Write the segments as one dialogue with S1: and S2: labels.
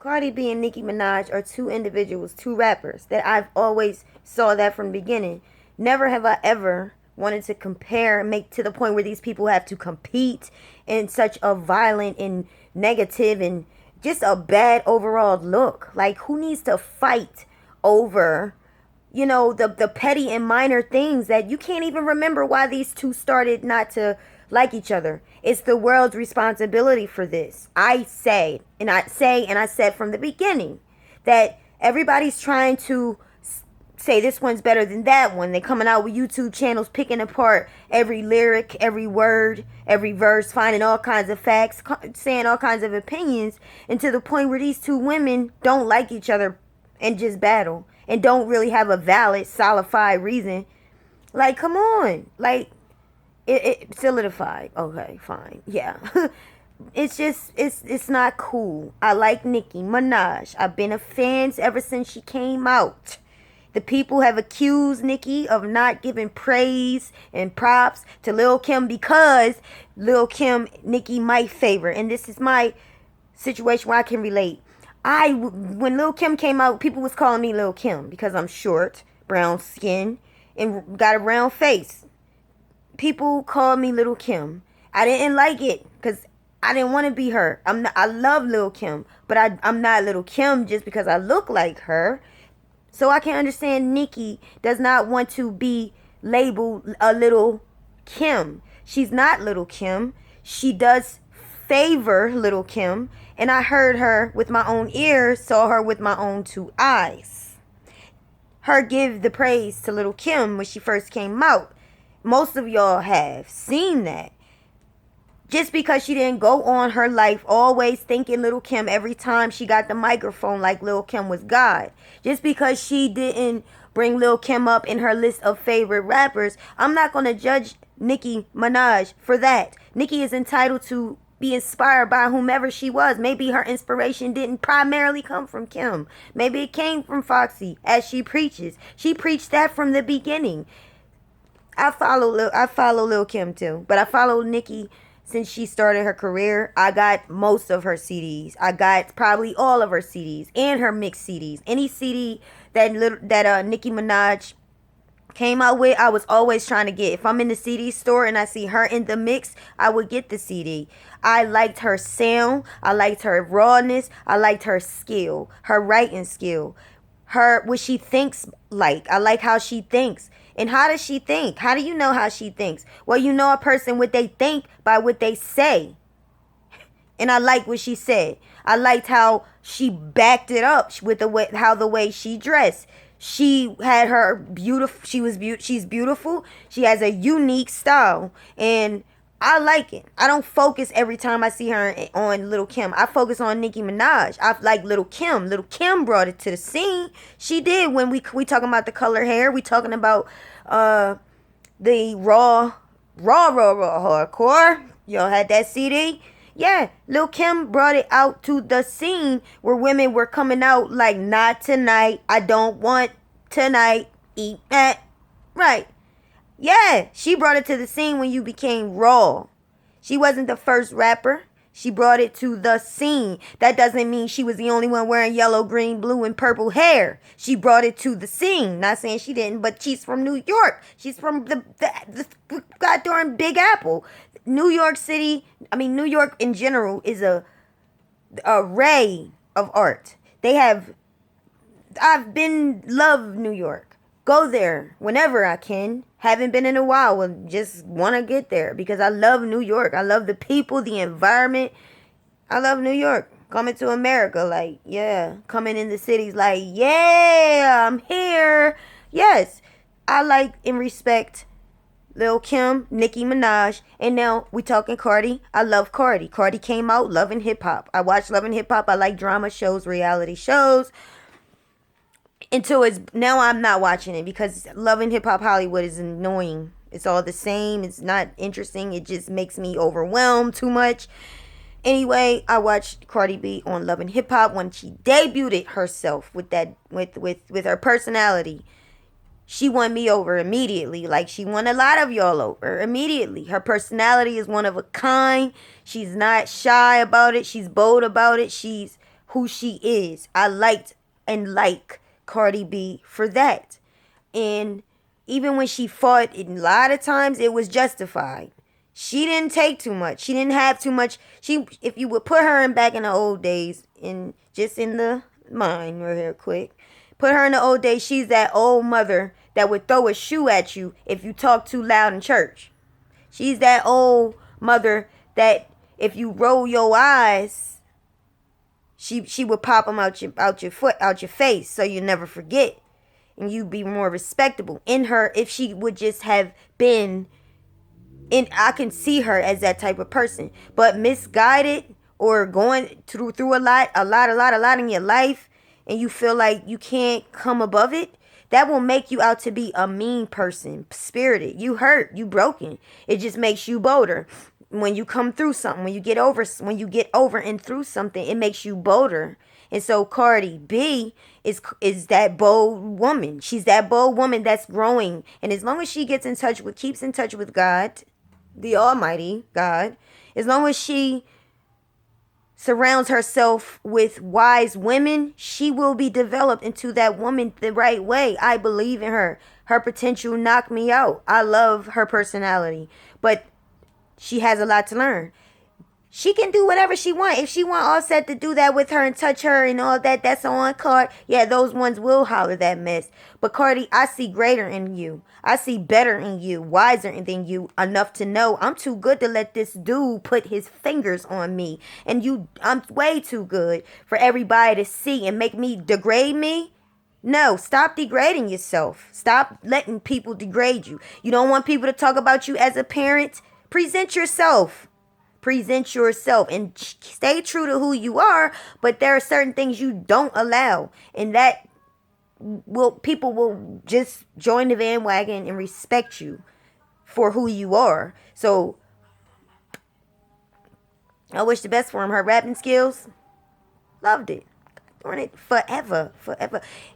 S1: Cardi B and Nicki Minaj are two individuals, two rappers that I've always saw that from the beginning. Never have I ever wanted to compare and make to the point where these people have to compete in such a violent and negative and just a bad overall look. Like, who needs to fight over, the petty and minor things that you can't even remember why these two started not to like each other. It's the world's responsibility for this. I said from the beginning that everybody's trying to say this one's better than that one. They're coming out with YouTube channels picking apart every lyric, every word, every verse, finding all kinds of facts, saying all kinds of opinions, and to the point where these two women don't like each other and just battle and don't really have a valid, solidified reason. Like, come on. Like, it solidified. Okay, fine. Yeah. It's not cool. I like Nicki Minaj. I've been a fan ever since she came out. The people have accused Nicki of not giving praise and props to Lil Kim because Lil Kim, Nicki might favor. And this is my situation where I can relate. When Lil Kim came out, people was calling me Lil Kim because I'm short, brown skin, and got a round face. People called me Little Kim. I didn't like it because I didn't want to be her. I love Lil Kim, but I'm not Little Kim just because I look like her. So I can understand Nicki does not want to be labeled a Little Kim. She's not Little Kim. She does favor Little Kim, and I heard her with my own ears, saw her with my own two eyes. Her give the praise to Little Kim when she first came out. Most of y'all have seen that. Just because she didn't go on her life always thinking Little Kim every time she got the microphone like Lil Kim was God. Just because she didn't bring Lil Kim up in her list of favorite rappers, I'm not going to judge Nicki Minaj for that. Nicki is entitled to be inspired by whomever she was. Maybe her inspiration didn't primarily come from Kim. Maybe it came from Foxy, as she preaches. She preached that from the beginning. I follow Lil Kim too, but I follow Nicki since she started her career. I got most of her CDs. I got probably all of her CDs and her mixed CDs. Any CD that Nicki Minaj came out with, I was always trying to get. If I'm in the CD store and I see her in the mix, I would get the CD. I liked her sound. I liked her rawness. I liked her skill, her writing skill, what she thinks like. I like how she thinks. And how does she think? How do you know how she thinks? Well, you know a person what they think by what they say. And I like what she said. I liked how she backed it up with the way she dressed. She had her beautiful. She's beautiful. She has a unique style, and I like it. I don't focus every time I see her on Little Kim. I focus on Nicki Minaj. I like Little Kim. Little Kim brought it to the scene. She did. When we talking about the color hair, we talking about the raw hardcore. Y'all had that CD? Yeah, Lil Kim brought it out to the scene where women were coming out like, not tonight. I don't want tonight. Eat that. Right. Yeah, she brought it to the scene when you became raw. She wasn't the first rapper. She brought it to the scene. That doesn't mean she was the only one wearing yellow, green, blue, and purple hair. She brought it to the scene. Not saying she didn't, but she's from New York. She's from the goddamn Big Apple. New York City, New York in general is a array of art. Love New York. Go there whenever I can. Haven't been in a while. Well, just want to get there because I love New York. I love the people, the environment. I love New York. Coming to America, like, yeah. Coming in the cities, like, yeah, I'm here. Yes, I like and respect Lil Kim, Nicki Minaj, and now we talking Cardi. I love Cardi. Cardi came out, Love and Hip Hop. I watch Love and Hip Hop. I like drama shows, reality shows. Now I'm not watching it because Love and Hip Hop Hollywood is annoying. It's all the same. It's not interesting. It just makes me overwhelmed too much. Anyway, I watched Cardi B on Love and Hip Hop when she debuted herself with her personality. She won me over immediately. Like, she won a lot of y'all over immediately. Her personality is one of a kind. She's not shy about it. She's bold about it. She's who she is. I liked and like Cardi B for that. And even when she fought, a lot of times it was justified. She didn't take too much. She didn't have too much. If you would put her in back in the old days, in just in the mind right here, quick, put her in the old days. She's that old mother that would throw a shoe at you if you talk too loud in church. She's that old mother that if you roll your eyes, she would pop them out your face, so you never forget, and you be more respectable. In her, if she would just have been, and I can see her as that type of person, but misguided or going through a lot in your life, and you feel like you can't come above it. That will make you out to be a mean person, spirited. You hurt, you broken. It just makes you bolder. When you come through something, when you get over and through something, it makes you bolder. And so Cardi B is that bold woman. She's that bold woman that's growing. And as long as she keeps in touch with God, the Almighty God, as long as she surrounds herself with wise women, she will be developed into that woman the right way. I believe in her. Her potential knocked me out. I love her personality, but she has a lot to learn. She can do whatever she want. If she want Offset to do that with her and touch her and all that, that's on card. Yeah, those ones will holler that mess. But Cardi, I see greater in you. I see better in you, wiser than you, enough to know I'm too good to let this dude put his fingers on me. And I'm way too good for everybody to see and make me degrade me. No, stop degrading yourself. Stop letting people degrade you. You don't want people to talk about you as a parent? Present yourself. Present yourself and stay true to who you are, but there are certain things you don't allow, and that people will just join the bandwagon and respect you for who you are. So I wish the best for him. Her rapping skills, loved it. Doing it forever.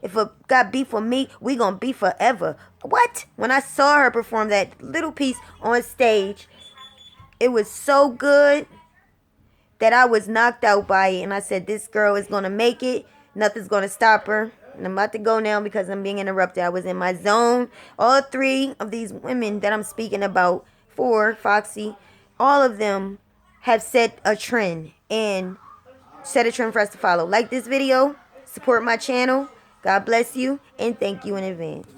S1: If it got beef with me, we gonna be forever. What? When I saw her perform that little piece on stage, it was so good that I was knocked out by it. And I said, this girl is going to make it. Nothing's going to stop her. And I'm about to go now because I'm being interrupted. I was in my zone. All three of these women that I'm speaking about, Foxy, all of them have set a trend. And set a trend for us to follow. Like this video. Support my channel. God bless you. And thank you in advance.